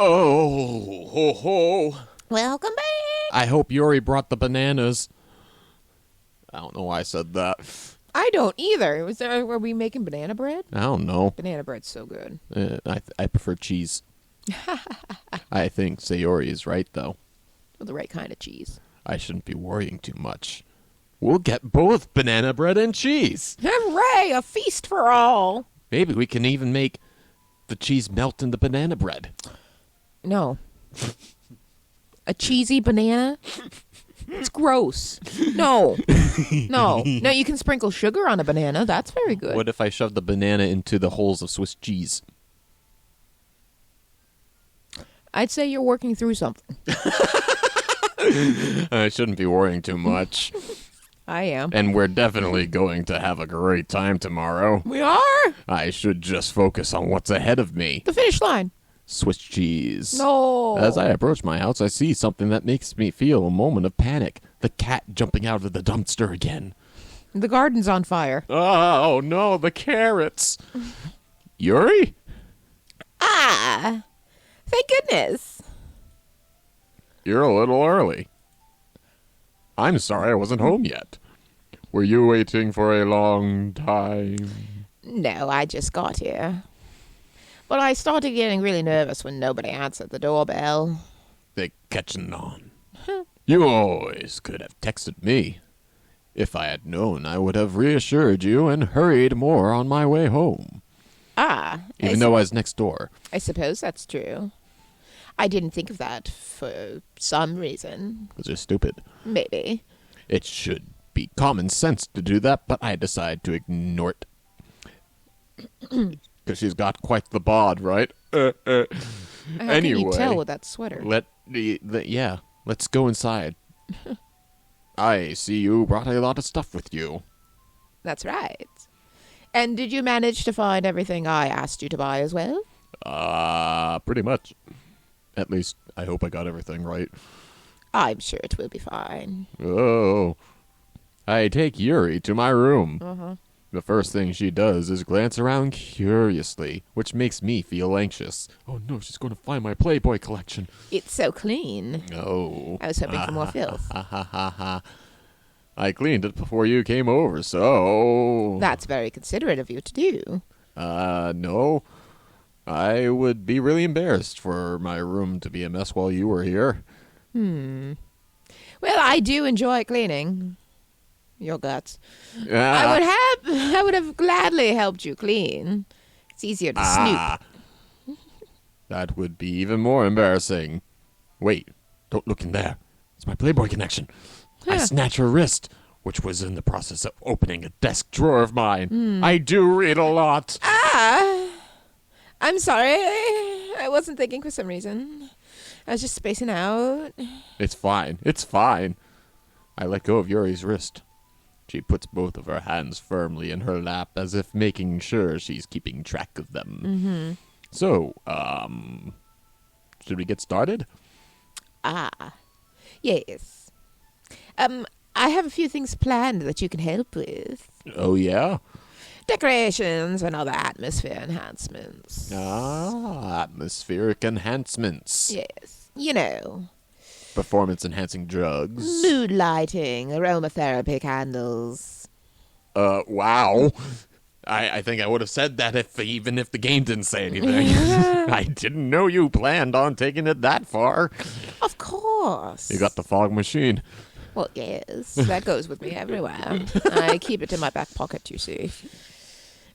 Oh, ho, ho. Welcome back. I hope Yuri brought the bananas. I don't know why I said that. I don't either. Were we making banana bread? I don't know. Banana bread's so good. I prefer cheese. I think Sayori is right, though. Well, the right kind of cheese. I shouldn't be worrying too much. We'll get both banana bread and cheese. Hooray! A feast for all. Maybe we can even make the cheese melt in the banana bread. No. A cheesy banana? It's gross. No. No, you can sprinkle sugar on a banana. That's very good. What if I shove the banana into the holes of Swiss cheese? I'd say you're working through something. I shouldn't be worrying too much. I am. And we're definitely going to have a great time tomorrow. We are? I should just focus on what's ahead of me. The finish line. Swiss cheese. No. As I approach my house, I see something that makes me feel a moment of panic. The cat jumping out of the dumpster again. The garden's on fire. Oh, no, the carrots. Yuri? Ah. Thank goodness. You're a little early. I'm sorry I wasn't home yet. Were you waiting for a long time? No, I just got here. But I started getting really nervous when nobody answered the doorbell. They're catching on. You always could have texted me. If I had known, I would have reassured you and hurried more on my way home. Ah. Even though I was next door. I suppose that's true. I didn't think of that for some reason. Because you're stupid. Maybe. It should be common sense to do that, but I decide to ignore it. Because she's got quite the bod, right? How Anyway, can you tell with that sweater? Let's go inside. I see you brought a lot of stuff with you. That's right. And did you manage to find everything I asked you to buy as well? Pretty much. At least, I hope I got everything right. I'm sure it will be fine. Oh. I take Yuri to my room. Uh-huh. The first thing she does is glance around curiously, which makes me feel anxious. Oh no, she's going to find my Playboy collection. It's so clean. Oh. I was hoping for more filth. I cleaned it before you came over, so... That's very considerate of you to do. No. I would be really embarrassed for my room to be a mess while you were here. Well, I do enjoy cleaning. Your guts. I would have gladly helped you clean. It's easier to snoop. That would be even more embarrassing. Wait, don't look in there. It's my Playboy connection. I snatch her wrist, which was in the process of opening a desk drawer of mine. I do read a lot. I'm sorry. I wasn't thinking for some reason. I was just spacing out. It's fine. It's fine. I let go of Yuri's wrist. She puts both of her hands firmly in her lap as if making sure she's keeping track of them. Mm-hmm. So, should we get started? Yes. I have a few things planned that you can help with. Oh, yeah? Decorations and other atmosphere enhancements. Atmospheric enhancements. Yes. You know. Performance-enhancing drugs. Mood lighting, aromatherapy candles. Wow. I think I would have said that even if the game didn't say anything. I didn't know you planned on taking it that far. Of course. You got the fog machine. Well, yes. That goes with me everywhere. I keep it in my back pocket, you see.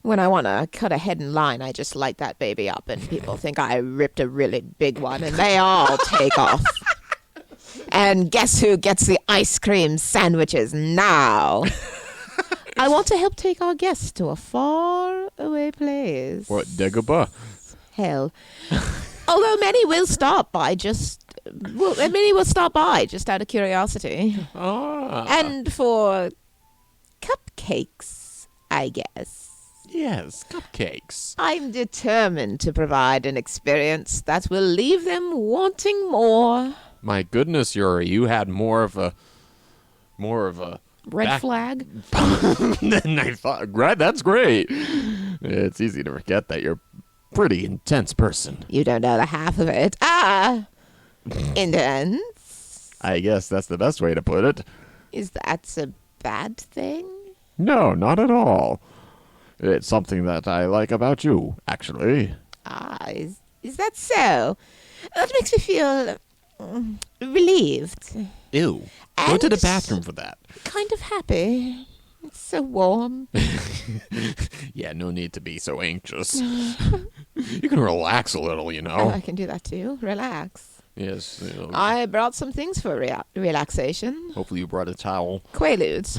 When I want to cut a hidden line, I just light that baby up, and people think I ripped a really big one, and they all take off. And guess who gets the ice cream sandwiches now? I want to help take our guests to a far-away place. What, Dagobah? Hell. Although many will stop by just out of curiosity. And for cupcakes, I guess. Yes, cupcakes. I'm determined to provide an experience that will leave them wanting more. My goodness, Yuri, you had more of a red flag than I thought. Right, that's great. It's easy to forget that you're pretty intense person. You don't know the half of it. Intense. I guess that's the best way to put it. Is that a bad thing? No, not at all. It's something that I like about you, actually. Is that so? That makes me feel relieved. Ew. Go to the bathroom for that. Kind of happy. It's so warm. Yeah, no need to be so anxious. You can relax a little, you know. Oh, I can do that too. Relax. Yes. I brought some things for relaxation. Hopefully you brought a towel. Quaaludes.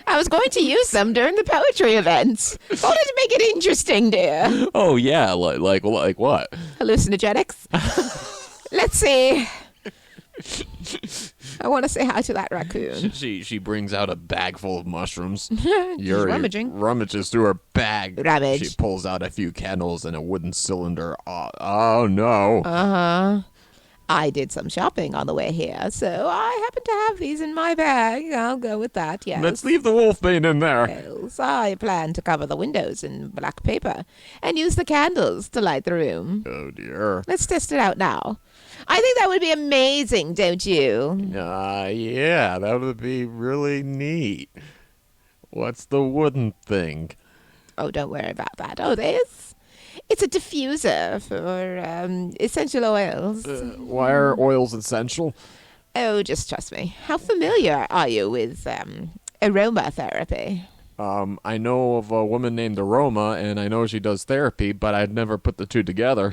I was going to use them during the poetry event. Wanted to make it interesting, dear. Oh, yeah. Like what? Hallucinogenics. Let's see. I want to say hi to that raccoon. She brings out a bag full of mushrooms. Yuri rummages through her bag. Rummage. She pulls out a few candles and a wooden cylinder. Oh no. Uh-huh. I did some shopping on the way here, so I happen to have these in my bag. I'll go with that, yes. Let's leave the wolfbane in there. Yes, I plan to cover the windows in black paper and use the candles to light the room. Oh dear. Let's test it out now. I think that would be amazing, don't you? Yeah, that would be really neat. What's the wooden thing? Oh, don't worry about that. Oh, this? It's a diffuser for essential oils. Why are oils essential? Oh, just trust me. How familiar are you with aromatherapy? I know of a woman named Aroma, and I know she does therapy, but I'd never put the two together.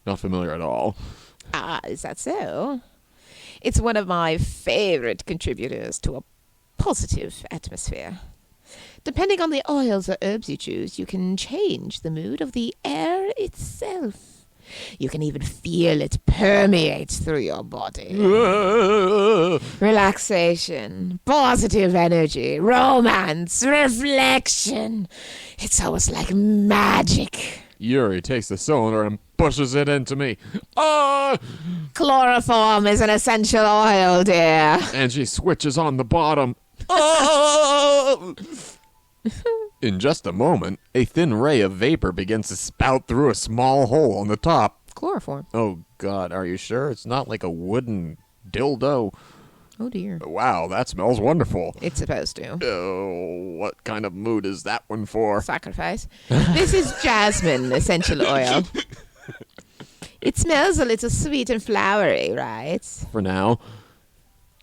Not familiar at all. Is that so? It's one of my favorite contributors to a positive atmosphere. Depending on the oils or herbs you choose, you can change the mood of the air itself. You can even feel it permeate through your body. Relaxation, positive energy, romance, reflection. It's almost like magic. Yuri takes the cylinder and pushes it into me. Chloroform is an essential oil, dear. And she switches on the bottom. In just a moment, a thin ray of vapor begins to spout through a small hole on the top. Chloroform. Oh, God, are you sure? It's not like a wooden dildo. Oh, dear. Wow, that smells wonderful. It's supposed to. Oh, what kind of mood is that one for? Sacrifice. This is jasmine essential oil. It smells a little sweet and flowery, right? For now.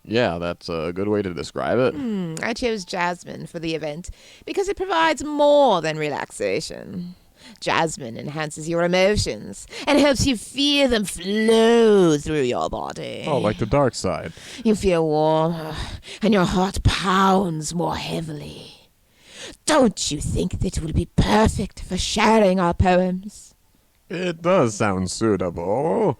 Yeah, that's a good way to describe it. I chose jasmine for the event because it provides more than relaxation. Jasmine enhances your emotions and helps you feel them flow through your body. Oh, like the dark side. You feel warmer and your heart pounds more heavily. Don't you think that it will be perfect for sharing our poems? It does sound suitable.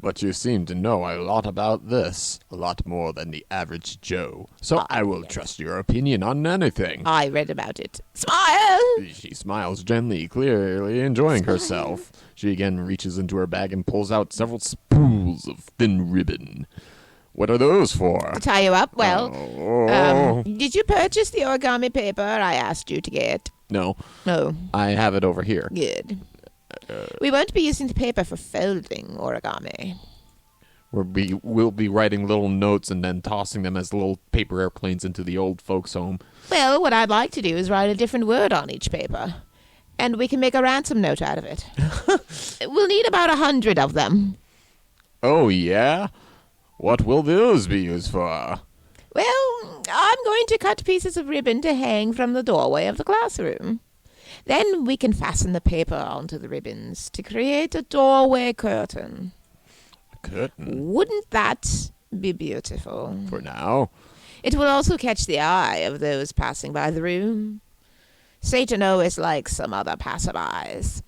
But you seem to know a lot about this, a lot more than the average Joe. So I will trust your opinion on anything. I read about it. Smile! She smiles gently, clearly enjoying herself. She again reaches into her bag and pulls out several spools of thin ribbon. What are those for? To tie you up? Well, Oh. did you purchase the origami paper I asked you to get? No, No. I have it over here. Good. We won't be using the paper for folding origami. We'll be writing little notes and then tossing them as little paper airplanes into the old folks' home. Well, what I'd like to do is write a different word on each paper. And we can make a ransom note out of it. We'll need about 100 of them. Oh, yeah? What will those be used for? Well, I'm going to cut pieces of ribbon to hang from the doorway of the classroom. Then we can fasten the paper onto the ribbons to create a doorway curtain. A curtain? Wouldn't that be beautiful? For now. It will also catch the eye of those passing by the room. Satan always likes some other passerbys.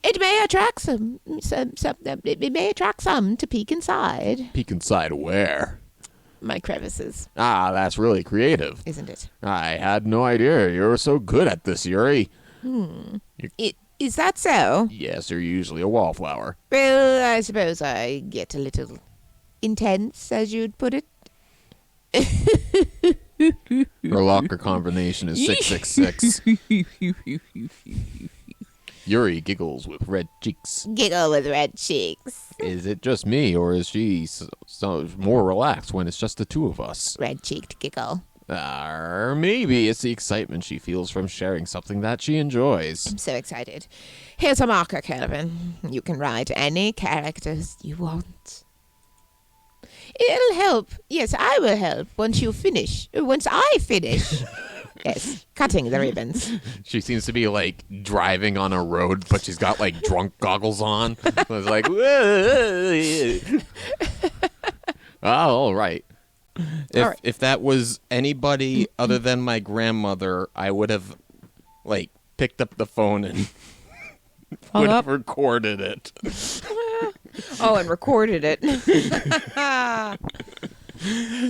It may attract some to peek inside. Peek inside where? My crevices, Ah, that's really creative. isn't it? I had no idea you were so good at this, Yuri. Is that so? Yes, you're usually a wallflower. Well, I suppose I get a little intense, as you'd put it. Her locker combination is 666. Yuri giggles with red cheeks. Giggle with red cheeks. Is it just me, or is she so more relaxed when it's just the two of us? Red-cheeked giggle. Or maybe it's the excitement she feels from sharing something that she enjoys. I'm so excited. Here's a marker, Kelvin. You can write any characters you want. It'll help. Yes, I will help once you finish. Once I finish. Yes, cutting the ribbons. She seems to be like driving on a road, but she's got like drunk goggles on. It's like, oh, all right. If that was anybody other than my grandmother, I would have like picked up the phone and would have recorded it. Oh, and recorded it.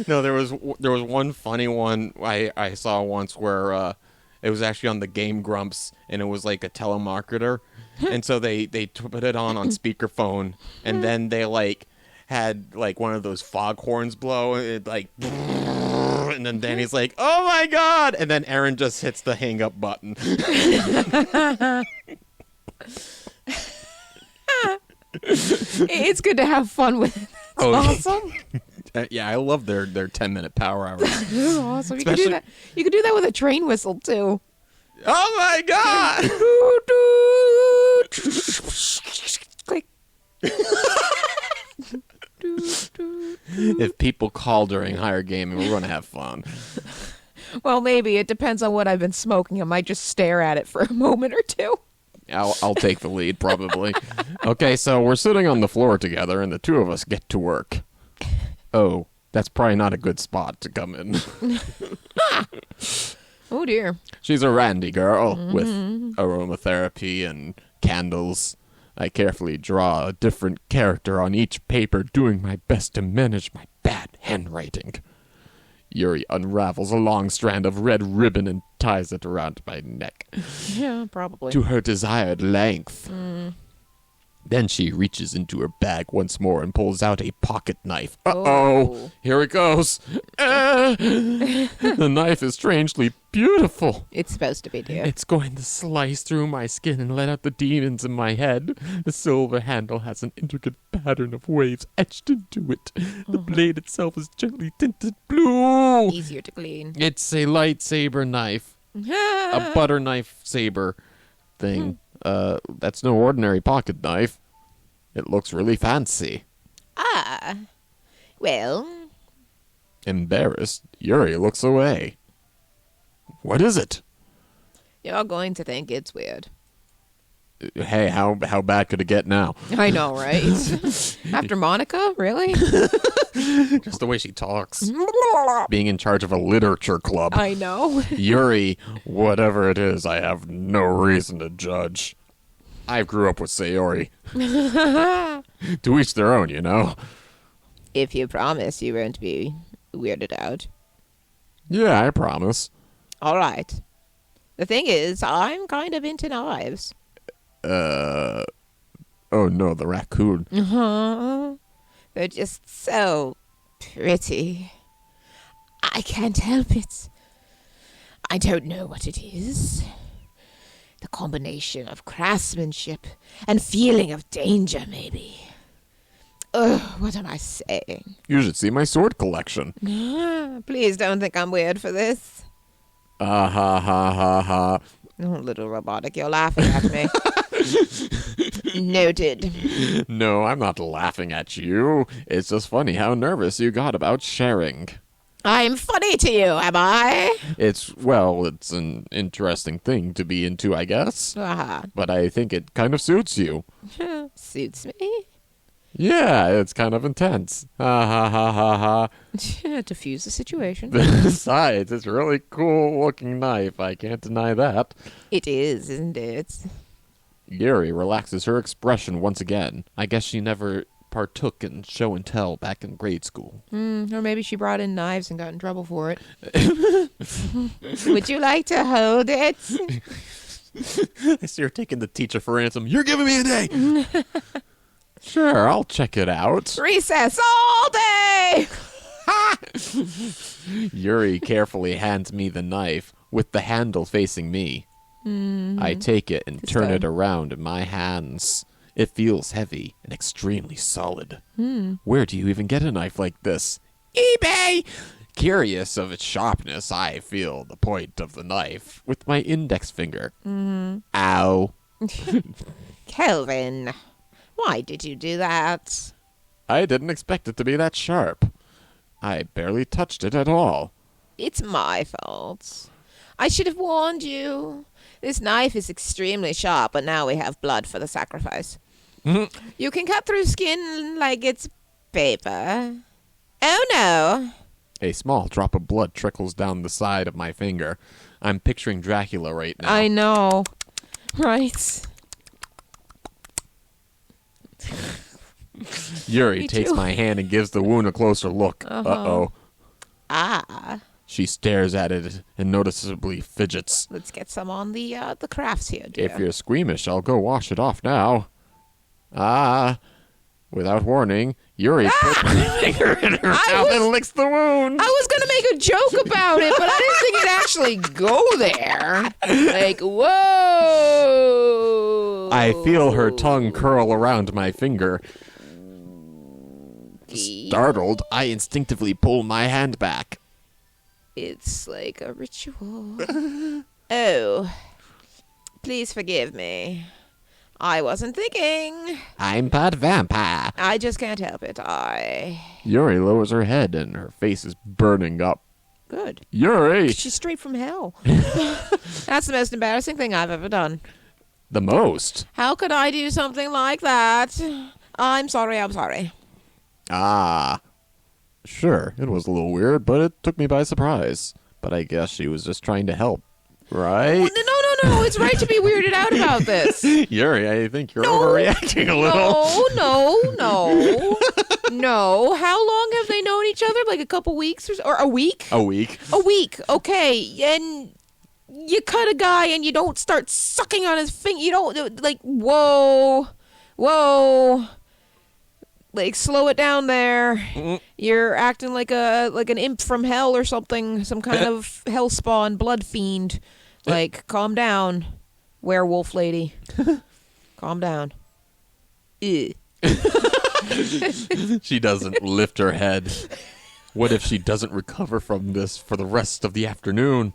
No, there was one funny one I saw once where it was actually on the Game Grumps, and it was like a telemarketer, and so they put it on speakerphone, and then they like had like one of those foghorns blow, and it like, and then Danny's like, "Oh my god!" and then Aaron just hits the hang up button. It's good to have fun with it. It's awesome. Yeah, I love their 10-minute power hours. It's awesome. You can do that. You can do that with a train whistle too. Oh my god! Click. If people call during higher gaming, we're going to have fun. Well, maybe. It depends on what I've been smoking. I might just stare at it for a moment or two. I'll take the lead, probably. Okay, so we're sitting on the floor together, and the two of us get to work. Oh, that's probably not a good spot to come in. Oh, dear. She's a randy girl with aromatherapy and candles. I carefully draw a different character on each paper, doing my best to manage my bad handwriting. Yuri unravels a long strand of red ribbon and ties it around my neck. Yeah, probably. To her desired length. Then she reaches into her bag once more and pulls out a pocket knife. Uh-oh! Here it goes! The knife is strangely beautiful. It's supposed to be, dear. It's going to slice through my skin and let out the demons in my head. The silver handle has an intricate pattern of waves etched into it. The blade itself is gently tinted blue. Easier to clean. It's a lightsaber knife. A butter knife saber thing. That's no ordinary pocket knife. It looks really fancy. Ah. Well. Embarrassed, Yuri looks away. What is it? You're going to think it's weird. Hey, how bad could it get now? I know, right? After Monica? Really? Just the way she talks. Being in charge of a literature club. I know. Yuri, whatever it is, I have no reason to judge. I grew up with Sayori. To each their own, you know? If you promise you won't be weirded out. Yeah, I promise. All right. The thing is, I'm kind of into knives. Oh no, the raccoon. Uh-huh. They're just so pretty. I can't help it. I don't know what it is. The combination of craftsmanship and feeling of danger, maybe. Ugh, what am I saying? You should see my sword collection. Please don't think I'm weird for this. Ha ha ha ha. Oh, little robotic, you're laughing at me. Noted. No, I'm not laughing at you. It's just funny how nervous you got about sharing. I'm funny to you, am I? It's an interesting thing to be into, I guess. Uh-huh. But I think it kind of suits you. Suits me. Yeah, it's kind of intense. Ha ha ha ha ha. Diffuse the situation. Besides, it's a really cool looking knife. I can't deny that. It is, isn't it? Yuri relaxes her expression once again. I guess she never partook in show and tell back in grade school. Or maybe she brought in knives and got in trouble for it. Would you like to hold it? I see her taking the teacher for ransom. You're giving me an A! Sure, I'll check it out. Recess all day! Yuri carefully hands me the knife, with the handle facing me. I take it and This turn it time. around in my hands. It feels heavy and extremely solid. Where do you even get a knife like this? eBay! Curious of its sharpness, I feel the point of the knife with my index finger. Ow. Kelvin, why did you do that? I didn't expect it to be that sharp. I barely touched it at all. It's my fault. I should have warned you. This knife is extremely sharp, but now we have blood for the sacrifice. You can cut through skin like it's paper. Oh no. A small drop of blood trickles down the side of my finger. I'm picturing Dracula right now. I know. Right. Yuri Me takes too. my hand and gives the wound a closer look. Uh-oh. Ah. She stares at it and noticeably fidgets. Let's get some on the crafts here, dear. If you're squeamish, I'll go wash it off now. Ah. Without warning, Yuri puts my finger in her mouth and licks the wound. I was going to make a joke about it, but I didn't think it'd actually go there. Like, whoa. I feel her tongue curl around my finger. Startled, I instinctively pull my hand back. It's like a ritual. Oh. Please forgive me. I wasn't thinking. I'm part vampire. I just can't help it. Yuri lowers her head and her face is burning up. Good. Yuri! She's straight from hell. That's the most embarrassing thing I've ever done. The most. How could I do something like that? I'm sorry. Ah. Sure, it was a little weird, but it took me by surprise. But I guess she was just trying to help, right? No. It's right to be weirded out about this. Yuri, I think you're overreacting a little. No. How long have they known each other? Like a couple weeks or a week? A week. A week. Okay. And you cut a guy and you don't start sucking on his finger. You don't like whoa. Like slow it down there. You're acting like an imp from hell or something, some kind of hell spawn blood fiend. Like, calm down, werewolf lady. Calm down. Ew. She doesn't lift her head. What if she doesn't recover from this for the rest of the afternoon?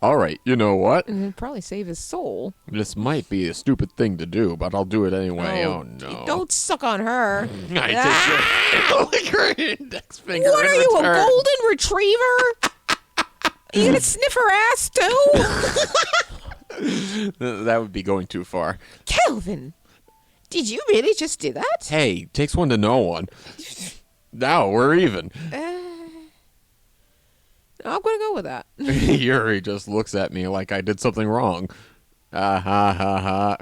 All right, you know what? It'd probably save his soul. This might be a stupid thing to do, but I'll do it anyway. Oh, no. Don't suck on her. I take her index finger. What in are you, a return. golden retriever? You gonna sniff her ass too? That would be going too far. Kelvin, did you really just do that? Hey, takes one to know one. Now we're even. I'm gonna go with that. Yuri just looks at me like I did something wrong. Ha ha.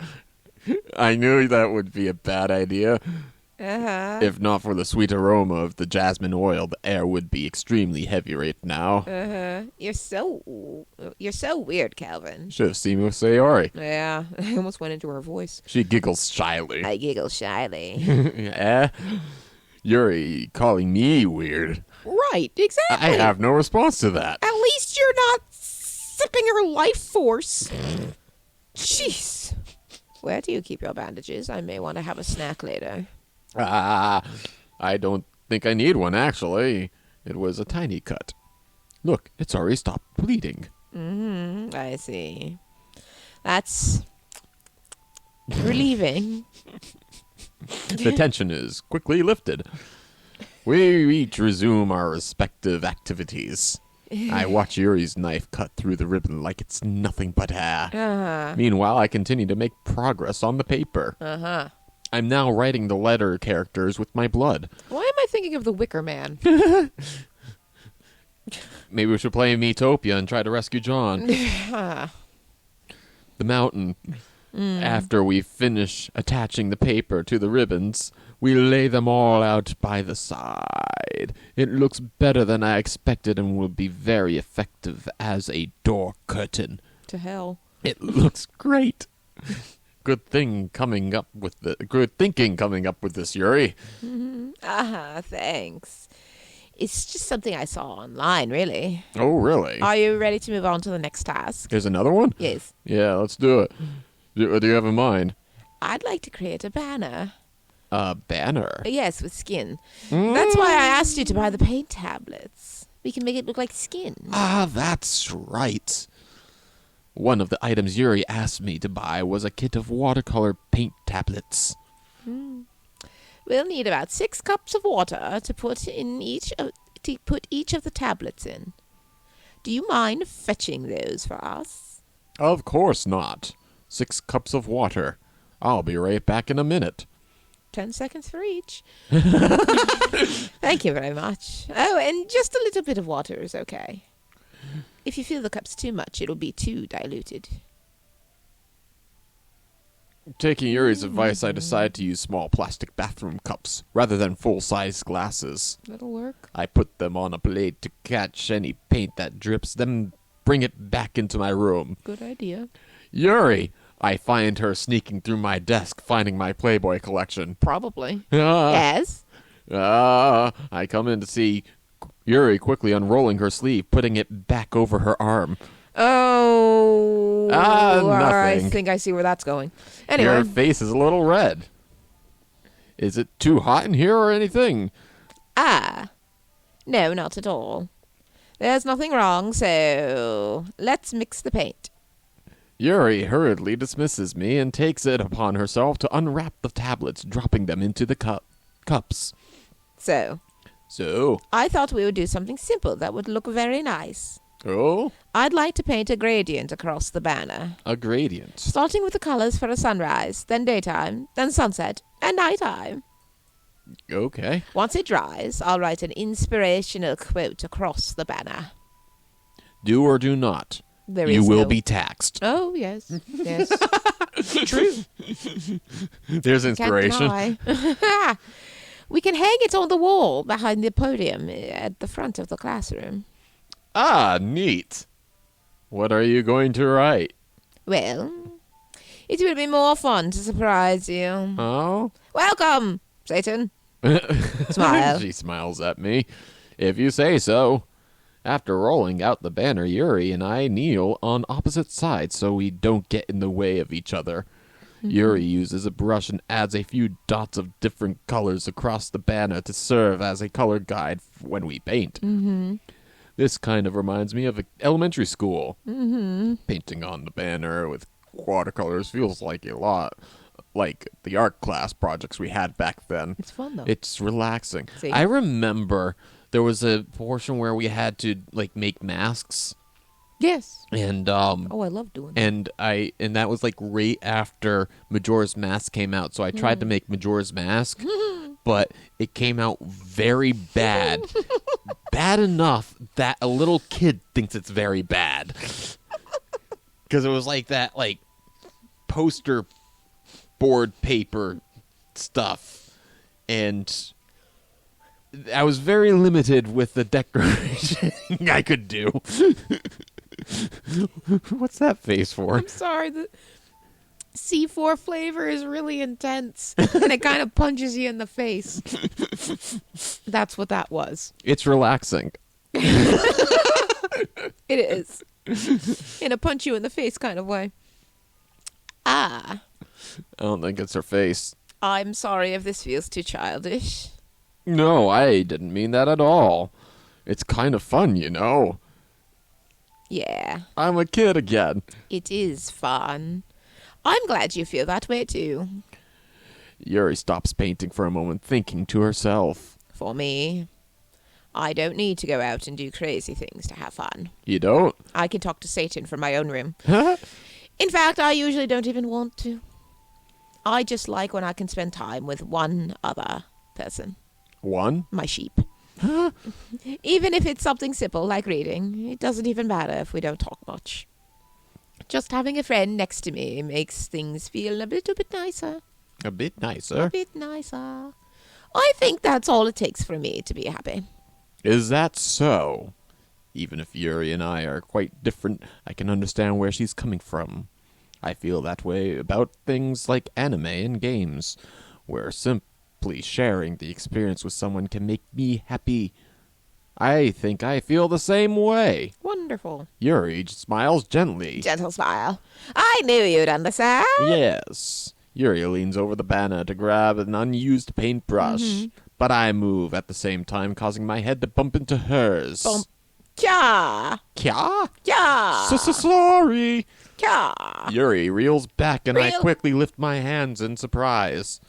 I knew that would be a bad idea. If not for the sweet aroma of the jasmine oil, the air would be extremely heavy right now. You're so weird, Calvin. Should have seen me say Ori. Yeah, I almost went into her voice. She giggles shyly. I giggle shyly. Yuri calling me weird. Right, exactly. I have no response to that. At least you're not sipping her life force. Jeez. Where do you keep your bandages? I may want to have a snack later. I don't think I need one, actually. It was a tiny cut. Look, it's already stopped bleeding. I see. That's relieving. The tension is quickly lifted. We each resume our respective activities. I watch Yuri's knife cut through the ribbon like it's nothing but air. Meanwhile, I continue to make progress on the paper. I'm now writing the letter characters with my blood. Why am I thinking of the Wicker Man? Maybe we should play Metopia and try to rescue John. The mountain. After we finish attaching the paper to the ribbons, we lay them all out by the side. It looks better than I expected and will be very effective as a door curtain. To hell. It looks great. Good thinking coming up with this, Yuri. Thanks. It's just something I saw online, really. Oh, really? Are you ready to move on to the next task? There's another one? Yes. Yeah, let's do it. Do you have in mind? I'd like to create a banner. A banner? Yes, with skin. That's why I asked you to buy the paint tablets. We can make it look like skin. Ah, that's right. One of the items Yuri asked me to buy was a kit of watercolor paint tablets. We'll need about 6 cups of water to put each of the tablets in. Do you mind fetching those for us? Of course not. 6 cups of water. I'll be right back in a minute. 10 seconds for each. Thank you very much. Oh, and just a little bit of water is okay. If you feel the cup's too much, it'll be too diluted. Taking Yuri's advice, I decided to use small plastic bathroom cups rather than full-size glasses. That'll work. I put them on a blade to catch any paint that drips, then bring it back into my room. Good idea. Yuri! I find her sneaking through my desk, finding my Playboy collection. Probably. Ah, Yes? I come in to see Yuri quickly unrolling her sleeve, putting it back over her arm. Oh. I nothing. think I see where that's going. Your Anyway. face is a little red. Is it too hot in here or anything? No, not at all. There's nothing wrong, so let's mix the paint. Yuri hurriedly dismisses me and takes it upon herself to unwrap the tablets, dropping them into the cups. So, So, I thought we would do something simple that would look very nice. oh, I'd like to paint a gradient across the banner, a gradient. starting with the colors for a sunrise, then daytime, then sunset, and nighttime. Okay. Once it dries, I'll write an inspirational quote across the banner. Do or do not. There You is will no- be taxed. Oh, yes. Yes. True. There's Can't inspiration. deny. We can hang it on the wall behind the podium at the front of the classroom. Ah, neat. What are you going to write? Well, it will be more fun to surprise you. Oh? Welcome, Satan. Smile. She smiles at me. If you say so. After rolling out the banner, Yuri and I kneel on opposite sides so we don't get in the way of each other. Yuri uses a brush and adds a few dots of different colors across the banner to serve as a color guide when we paint. This kind of reminds me of elementary school. Painting on the banner with watercolors feels like a lot like the art class projects we had back then. It's fun, though. It's relaxing. See? I remember there was a portion where we had to like make masks, Yes. and Oh, I love doing that. and that was like right after Majora's Mask came out. So I tried to make Majora's Mask, but it came out very bad, bad enough that a little kid thinks it's very bad because it was like that like poster board paper stuff, and I was very limited with the decoration I could do. What's that face for? I'm sorry, the C4 flavor is really intense, and it kind of punches you in the face. That's what that was. It's relaxing. It is. In a punch you in the face kind of way. I don't think it's her face. I'm sorry if this feels too childish. No, I didn't mean that at all. It's kind of fun, you know. Yeah, I'm a kid again. it is fun. I'm glad you feel that way too. Yuri stops painting for a moment, thinking to herself. For me, I don't need to go out and do crazy things to have fun. You don't? I can talk to Satan from my own room. In fact, I usually don't even want to. I just like when I can spend time with one other person. One? My sheep. Even if it's something simple like reading, it doesn't even matter if we don't talk much. Just having a friend next to me makes things feel a little bit nicer. A bit A nicer. bit nicer. I think that's all it takes for me to be happy. Is that so? Even if Yuri and I are quite different, I can understand where she's coming from. I feel that way about things like anime and games, where simply sharing the experience with someone can make me happy. I think I feel the same way. Wonderful. Yuri smiles gently. Gentle smile. I knew you'd understand. Yes. Yuri leans over the banner to grab an unused paintbrush, but I move at the same time, causing my head to bump into hers. Bump. Kya. Kya? Kya. Sorry. Kya. Yuri reels back, and I Reel. quickly lift my hands in surprise.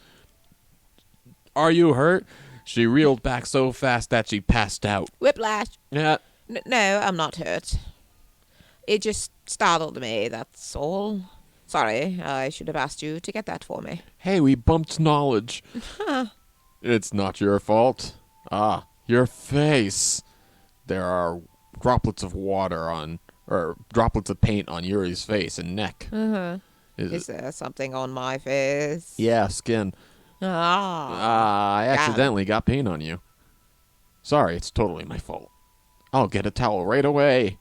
Are you hurt? She reeled back so fast that she passed out. Whiplash. Yeah. No, I'm not hurt. It just startled me, that's all. Sorry, I should have asked you to get that for me. Hey, we bumped knowledge. It's not your fault. Ah, your face. There are droplets of droplets of paint on Yuri's face and neck. Is there something on my face? Yeah, skin. I accidentally got paint on you. Sorry, it's totally my fault. I'll get a towel right away.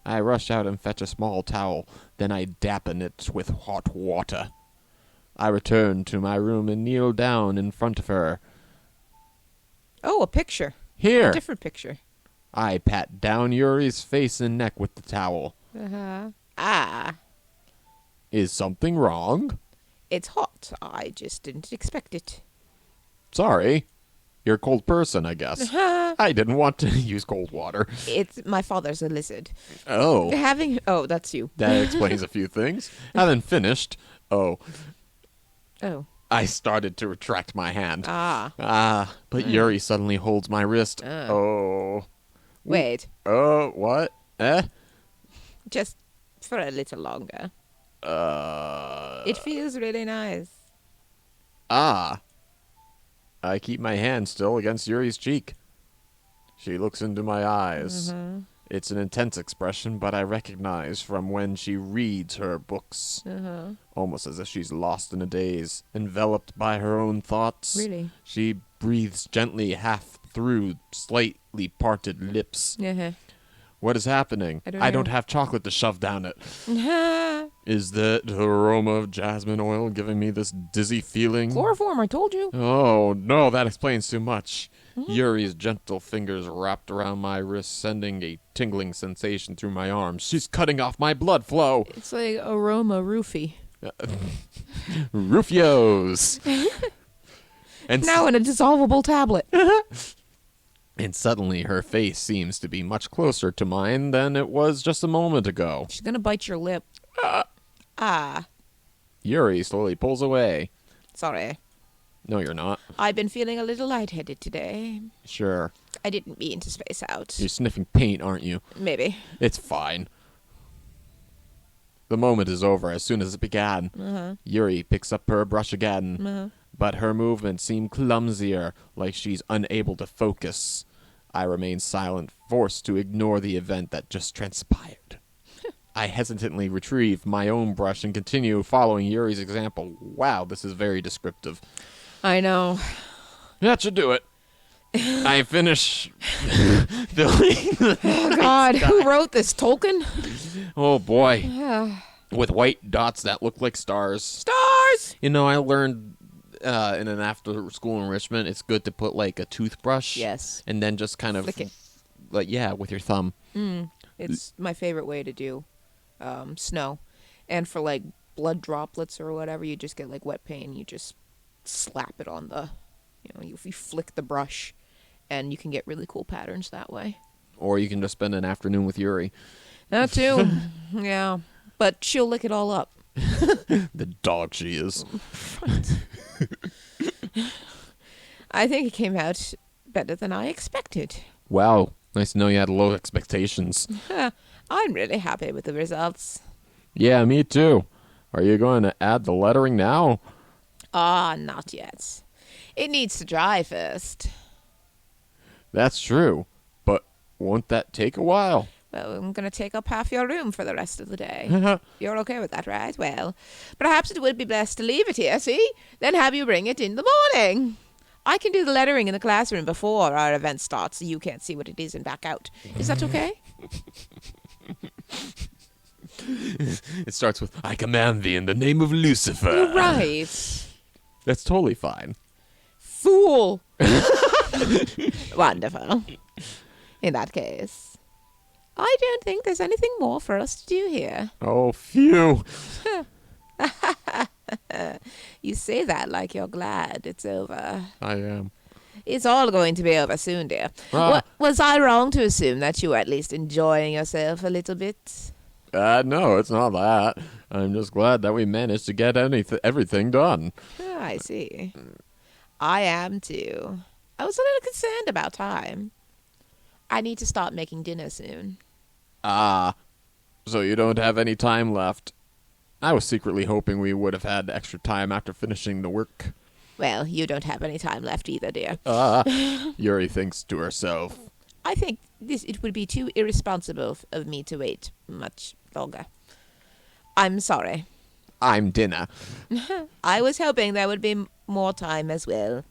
I rush out and fetch a small towel, then I dampen it with hot water. I return to my room and kneel down in front of her. Oh, a picture. Here! A different picture. I pat down Yuri's face and neck with the towel. Ah, Is something wrong? it's hot. I just didn't expect it. Sorry. You're a cold person, I guess. I didn't want to use cold water. It's my father's a lizard. Oh. Oh, that's you. That explains a few things. Having finished, Oh. I started to retract my hand. Ah. But Yuri suddenly holds my wrist. Wait. Oh, what? Just for a little longer. It feels really nice. I keep my hand still against Yuri's cheek. She looks into my eyes. It's an intense expression, but I recognize from when she reads her books. Almost as if she's lost in a daze, enveloped by her own thoughts. Really? She breathes gently half through slightly parted lips. What is happening? I don't know. have chocolate to shove down it. Is the aroma of jasmine oil giving me this dizzy feeling? Chloroform, I told you. Oh, no, that explains too much. Yuri's gentle fingers wrapped around my wrist, sending a tingling sensation through my arms. She's cutting off my blood flow. It's like aroma roofie. Rufios. And Now in a dissolvable tablet. And suddenly her face seems to be much closer to mine than it was just a moment ago. She's gonna bite your lip. Yuri slowly pulls away. Sorry. No, you're not. I've been feeling a little lightheaded today. Sure. I didn't mean to space out. You're sniffing paint, aren't you? Maybe. It's fine. The moment is over as soon as it began. Yuri picks up her brush again. But her movements seem clumsier, like she's unable to focus. I remain silent, forced to ignore the event that just transpired. I hesitantly retrieve my own brush and continue following Yuri's example. Wow, this is very descriptive. I know. That should do it. I finish filling. Oh, God. Who wrote this? Tolkien? Oh, boy. With white dots that look like stars. Stars! You know, I learned in an after-school enrichment, it's good to put, like, a toothbrush. Yes. And then just kind of... Flick it. Like, yeah, with your thumb. It's my favorite way to do snow. And for, like, blood droplets or whatever, you just get, like, wet paint. You just slap it on the... you flick the brush. And you can get really cool patterns that way. Or you can just spend an afternoon with Yuri. That, too. Yeah. But she'll lick it all up. The dog she is. I think it came out better than I expected. Wow. Nice to know you had low expectations. I'm really happy with the results. Yeah, me too. Are you going to add the lettering now? Not yet. It needs to dry first. That's true. But won't that take a while? Well, I'm going to take up half your room for the rest of the day. You're okay with that, right? Well, perhaps it would be best to leave it here, see? Then have you bring it in the morning. I can do the lettering in the classroom before our event starts so you can't see what it is and back out. Is that okay? It starts with, I command thee in the name of Lucifer. You're right. That's totally fine. Fool. Wonderful. In that case, I don't think there's anything more for us to do here. Oh, phew. You say that like you're glad it's over. I am. It's all going to be over soon, dear. Ah. Was I wrong to assume that you were at least enjoying yourself a little bit? No, it's not that. I'm just glad that we managed to get everything done. Oh, I see. I am too. I was a little concerned about time. I need to start making dinner soon. Ah, so you don't have any time left. I was secretly hoping we would have had extra time after finishing the work. Well, you don't have any time left either, dear. Yuri thinks to herself. I think it would be too irresponsible of me to wait much longer. I'm sorry. I'm dinner. I was hoping there would be more time as well.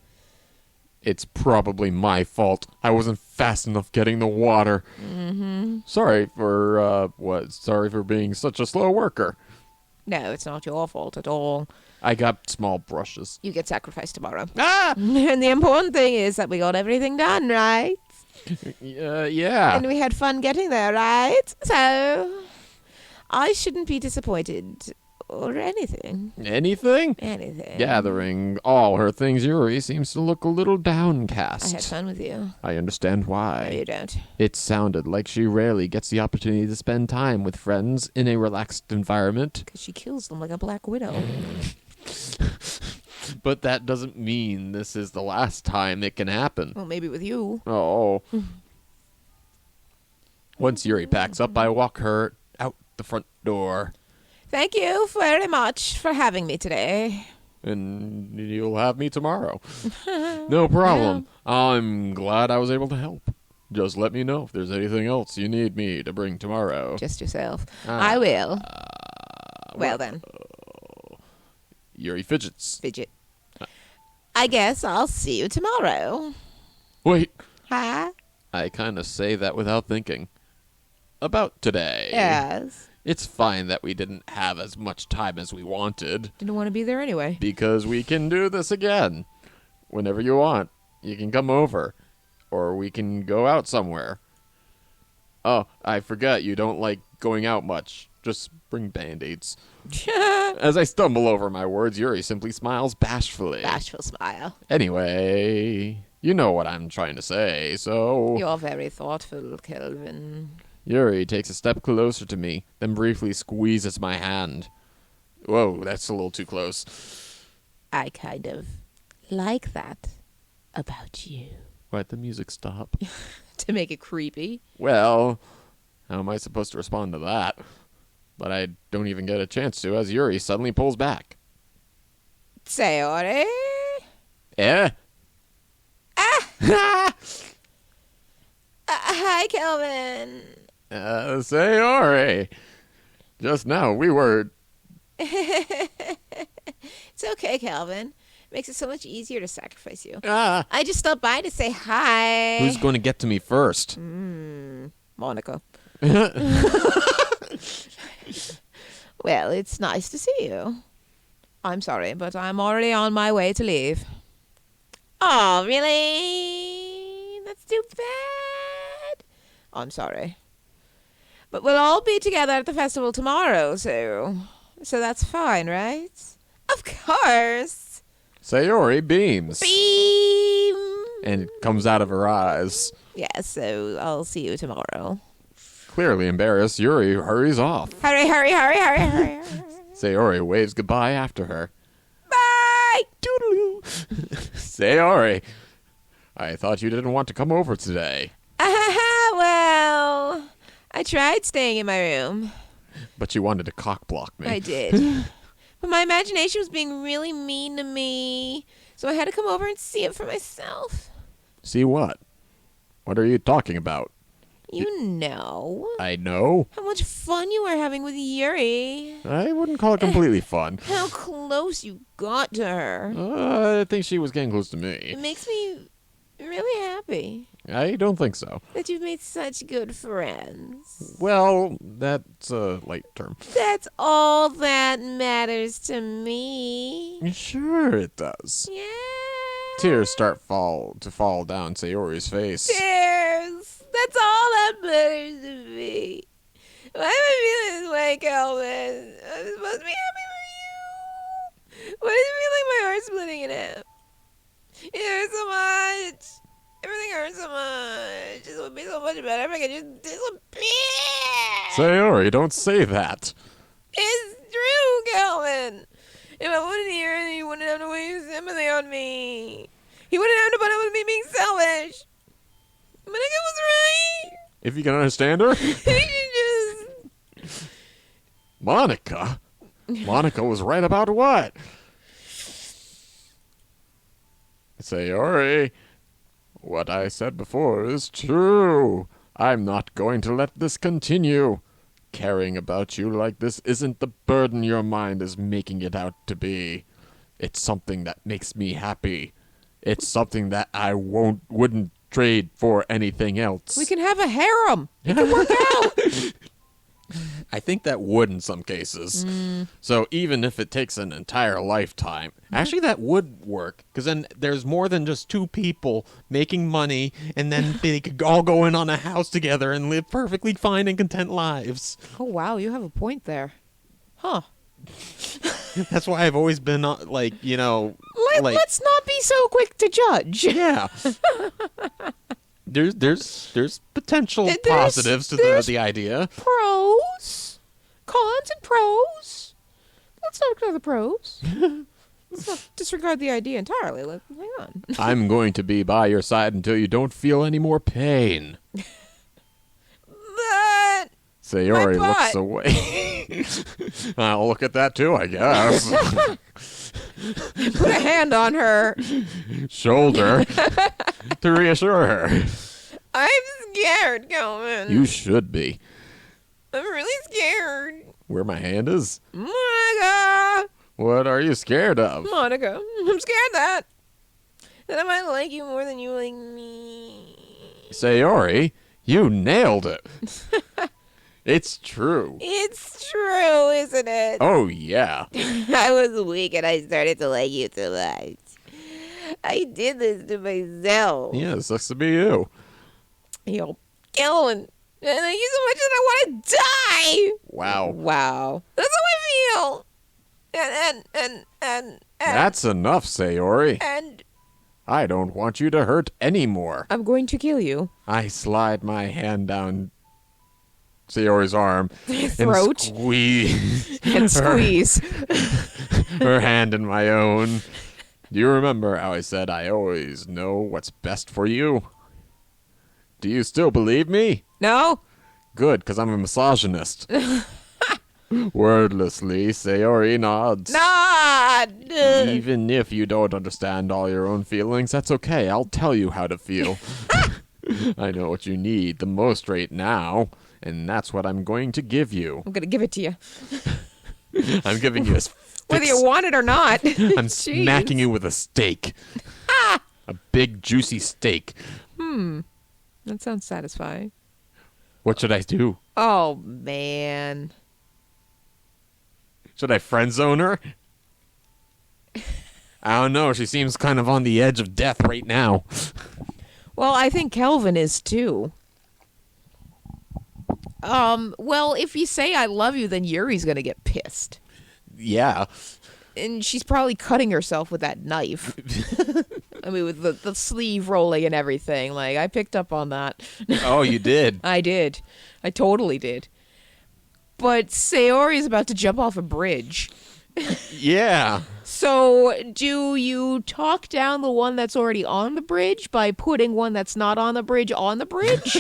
It's probably my fault. I wasn't fast enough getting the water. Mm-hmm. Sorry for being such a slow worker. No, it's not your fault at all. I got small brushes. You get sacrificed tomorrow. Ah! And the important thing is that we got everything done, right? Yeah. And we had fun getting there, right? So, I shouldn't be disappointed or anything. Anything? Anything. Gathering all her things, Yuri seems to look a little downcast. I had fun with you. I understand why. No, you don't. It sounded like she rarely gets the opportunity to spend time with friends in a relaxed environment. Because she kills them like a black widow. But that doesn't mean this is the last time it can happen. Well, maybe with you. Oh. Once Yuri packs up, I walk her out the front door. Thank you very much for having me today. And you'll have me tomorrow. No problem. I'm glad I was able to help. Just let me know if there's anything else you need me to bring tomorrow. Just yourself. I will. Well then. Yuri fidgets. Fidget. I guess I'll see you tomorrow. Wait. Huh? I kind of say that without thinking. About today. Yes. It's fine that we didn't have as much time as we wanted. Didn't want to be there anyway. Because we can do this again. Whenever you want. You can come over. Or we can go out somewhere. Oh, I forgot you don't like going out much. Just bring Band-Aids. As I stumble over my words, Yuri simply smiles bashfully. Bashful smile. Anyway, you know what I'm trying to say, so... You're very thoughtful, Kelvin. Yuri takes a step closer to me, then briefly squeezes my hand. Whoa, that's a little too close. I kind of like that about you. Why'd the music stop? To make it creepy. Well, how am I supposed to respond to that? But I don't even get a chance to, as Yuri suddenly pulls back. Sayori? Eh? Ah! Hi, Kelvin. Sayori. Just now, we were... It's okay, Kelvin. Makes it so much easier to sacrifice you. Ah! I just stopped by to say hi. Who's going to get to me first? Monica. Well, it's nice to see you. I'm sorry, but I'm already on my way to leave. Oh, really? That's too bad. I'm sorry. But we'll all be together at the festival tomorrow, so that's fine, right? Of course. Sayori beams. Beam. And it comes out of her eyes. Yes, so I'll see you tomorrow. Clearly embarrassed, Yuri hurries off. Hurry, hurry, hurry, hurry, hurry. Sayori waves goodbye after her. Bye! Doodaloo. Sayori, I thought you didn't want to come over today. Well, I tried staying in my room. But you wanted to cockblock me. I did. But my imagination was being really mean to me, so I had to come over and see it for myself. See what? What are you talking about? You know. I know. How much fun you were having with Yuri. I wouldn't call it completely fun. How close you got to her. I think she was getting close to me. It makes me really happy I don't think so. that you've made such good friends. Well, that's a light term. That's all that matters to me. Sure it does. Yeah. Tears start to fall down Sayori's face. Tears. That's all that matters to me. Why am I feeling this way, Calvin? I'm supposed to be happy for you. Why does it feel like my heart's splitting in half? It hurts so much. Everything hurts so much. This would be so much better if I could just disappear. Sayori, don't say that. It's true, Calvin. If I wasn't here, then you wouldn't have to waste sympathy on me. He wouldn't have to put up with me being selfish. Monica was right. If you can understand her. He should just... Monica? Monica was right about what? Sayori, what I said before is true. I'm not going to let this continue. Caring about you like this isn't the burden your mind is making it out to be. It's something that makes me happy. It's something that I wouldn't trade for anything else. We can have a harem. It can work out. I think that would in some cases. So even if it takes an entire lifetime, Actually, that would work, because then there's more than just two people making money, and then they could all go in on a house together and live perfectly fine and content lives. Oh, wow. You have a point there. Huh. That's why I've always been, like... Let's not be so quick to judge. Yeah. There's potential There's- positives to there's- the idea. Pros, cons, and pros. Let's not ignore the pros. Let's not disregard the idea entirely. Hang on. I'm going to be by your side until you don't feel any more pain. But Sayori My looks butt. away. I'll look at that too, I guess. put a hand on her. Shoulder to reassure her. I'm scared, Calvin. You should be. I'm really scared. Where my hand is? Monica. What are you scared of? Monica. I'm scared that I might like you more than you like me. Sayori, you nailed it. It's true. It's true, isn't it? Oh, yeah. I was weak and I started to like you too much. I did this to myself. Yeah, it sucks to be you. Yo, Calvin, I like you so much that I want to die. Wow. Wow. That's how I feel. And That's enough, Sayori. and I don't want you to hurt anymore. I'm going to kill you. I slide my hand down Sayori's arm Throat. and squeeze And squeeze. her hand in my own. Do you remember how I said I always know what's best for you? Do you still believe me? No? Good, because I'm a misogynist. Wordlessly, Sayori nods. Nod. Even if you don't understand all your own feelings, that's okay. I'll tell you how to feel. I know what you need the most right now, and that's what I'm going to give you. I'm going to give it to you. I'm giving you a Whether you want it or not. I'm smacking you with a steak. A big, juicy steak. That sounds satisfying. What should I do? Oh, man. Should I friend zone her? I don't know. She seems kind of on the edge of death right now. Well, I think Kelvin is too. Well, if you say I love you, then Yuri's going to get pissed. Yeah. And she's probably cutting herself with that knife. I mean, with the sleeve rolling and everything. Like, I picked up on that. Oh, you did. I did. I totally did. But Sayori is about to jump off a bridge. Yeah. So, do you talk down the one that's already on the bridge by putting one that's not on the bridge on the bridge?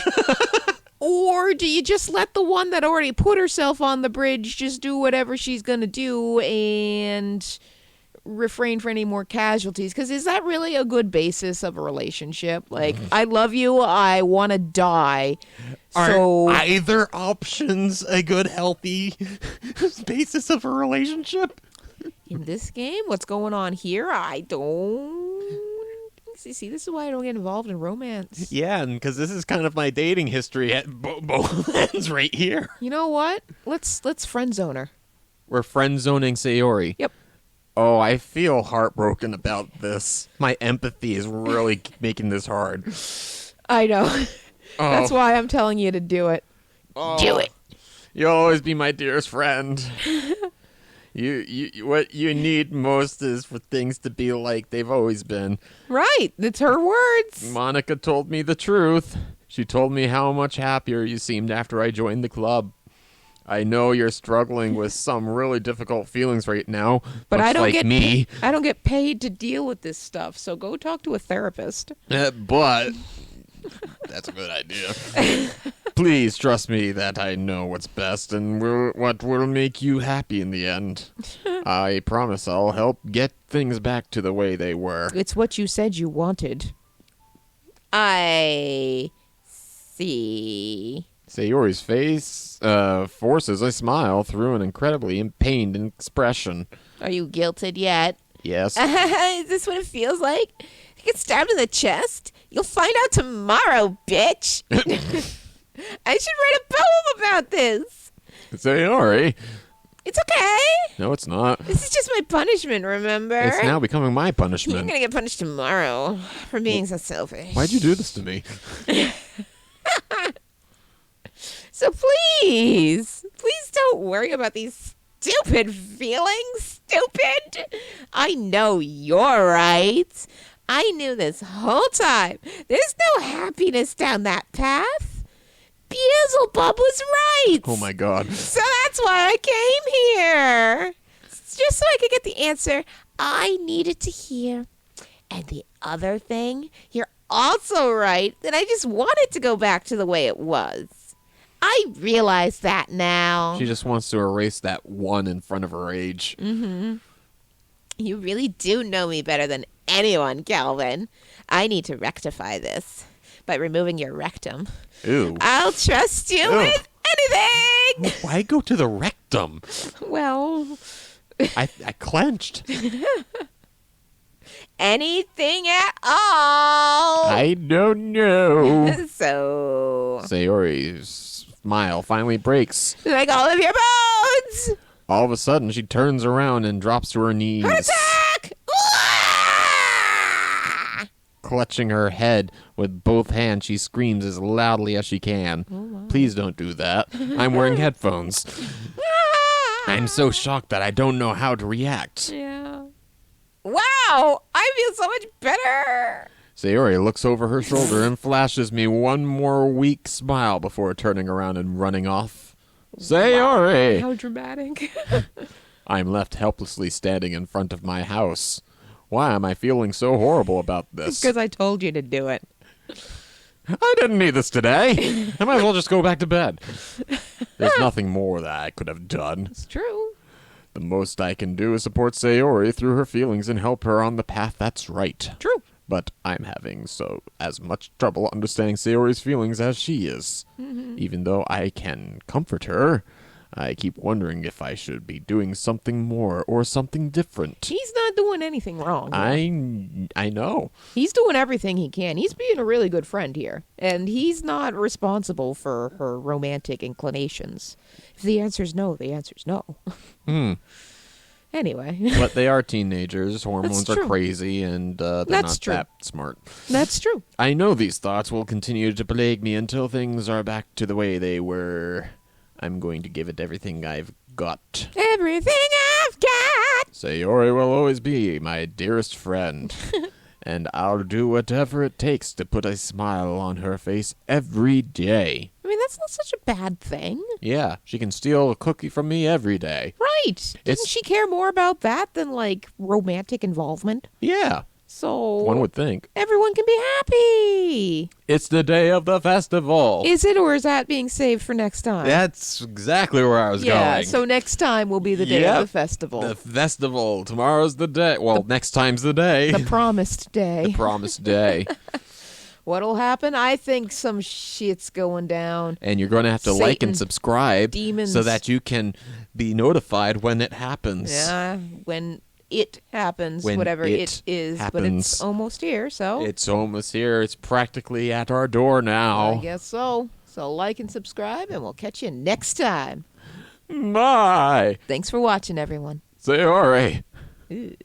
Or do you just let the one that already put herself on the bridge just do whatever she's going to do and refrain for any more casualties? Because is that really a good basis of a relationship? Like, I love you, I want to die. So, Are either options a good, healthy basis of a relationship? in this game, what's going on here? I don't... See, this is why I don't get involved in romance. Yeah, and because this is kind of my dating history at both ends right here. You know what? Let's friend zone her. We're friend zoning Sayori. Yep. Oh, I feel heartbroken about this. My empathy is really making this hard. I know. Oh. That's why I'm telling you to do it. Oh. Do it. You'll always be my dearest friend. You what you need most is for things to be like they've always been. Right. It's her words. Monica told me the truth. She told me how much happier you seemed after I joined the club. I know you're struggling with some really difficult feelings right now, But much I don't like get me. I don't get paid to deal with this stuff. So go talk to a therapist. But that's a good idea. Please trust me that I know what's best and what will make you happy in the end. I promise I'll help get things back to the way they were. It's what you said you wanted. I see. Sayori's face forces a smile through an incredibly pained expression. Are you guilted yet? Yes. Is this what it feels like? You get stabbed in the chest? You'll find out tomorrow, bitch. I should write a poem about this. Sayori. It's okay. No, it's not. This is just my punishment, remember? It's now becoming my You're punishment. going to get punished tomorrow for being so selfish. Why'd you do this to me? So please don't worry about these stupid feelings. Stupid. I know you're right. I knew this whole time. There's no happiness down that path. Beelzebub was right. Oh my god. So that's why I came here. Just so I could get the answer I needed to hear. And the other thing, you're also right that I just wanted to go back to the way it was. I realize that now. She just wants to erase that one in front of her age. You really do know me better than anyone, Calvin. I need to rectify this by removing your rectum. Ew. I'll trust you Ugh. with anything. Why go to the rectum? Well, I clenched. anything at all. I don't know. So, Sayori's smile finally breaks. like all of your bones. All of a sudden, she turns around and drops to her knees. Attack! Ah! Clutching her head with both hands, she screams as loudly as she can. Please don't do that. I'm wearing headphones. I'm so shocked that I don't know how to react. Yeah. Wow! I feel so much better. Sayori looks over her shoulder and flashes me one more weak smile before turning around and running off. Sayori! How dramatic. I'm left helplessly standing in front of my house. Why am I feeling so horrible about this? Because I told you to do it. I didn't need this today. I might as well just go back to bed. There's nothing more that I could have done. It's true. The most I can do is support Sayori through her feelings and help her on the path that's right. True. But I'm having as much trouble understanding Sayori's feelings as she is. Even though I can comfort her, I keep wondering if I should be doing something more or something different. He's not doing anything wrong. I know. He's doing everything he can. He's being a really good friend here. And he's not responsible for her romantic inclinations. If the answer's no, the answer's no. Anyway. But they are teenagers. Hormones are true. crazy, and they're That's not true. that smart. That's true. I know these thoughts will continue to plague me until things are back to the way they were. I'm going to give it everything I've got. Everything I've got. Sayori will always be my dearest friend. And I'll do whatever it takes to put a smile on her face every day. I mean, that's not such a bad thing. Yeah, she can steal a cookie from me every day. Right. Didn't she care more about that than, like, romantic involvement? Yeah, So one would think. everyone can be happy. It's the day of the festival. Is it, or is that being saved for next time? That's exactly where I was yeah, going. so next time will be the day Yep. of the festival. The festival. Tomorrow's the day. Well, next time's the day. The promised day. The promised day. What'll happen? I think some shit's going down. And you're going to have to like Satan, and subscribe demons. so that you can be notified when it happens. Yeah, when it happens, When whatever it it is. But happens. it's almost here, so It's almost here. It's practically at our door I now. guess so. So like and subscribe, and we'll catch you next time. Bye. Thanks for watching, everyone. Sayori. Ew.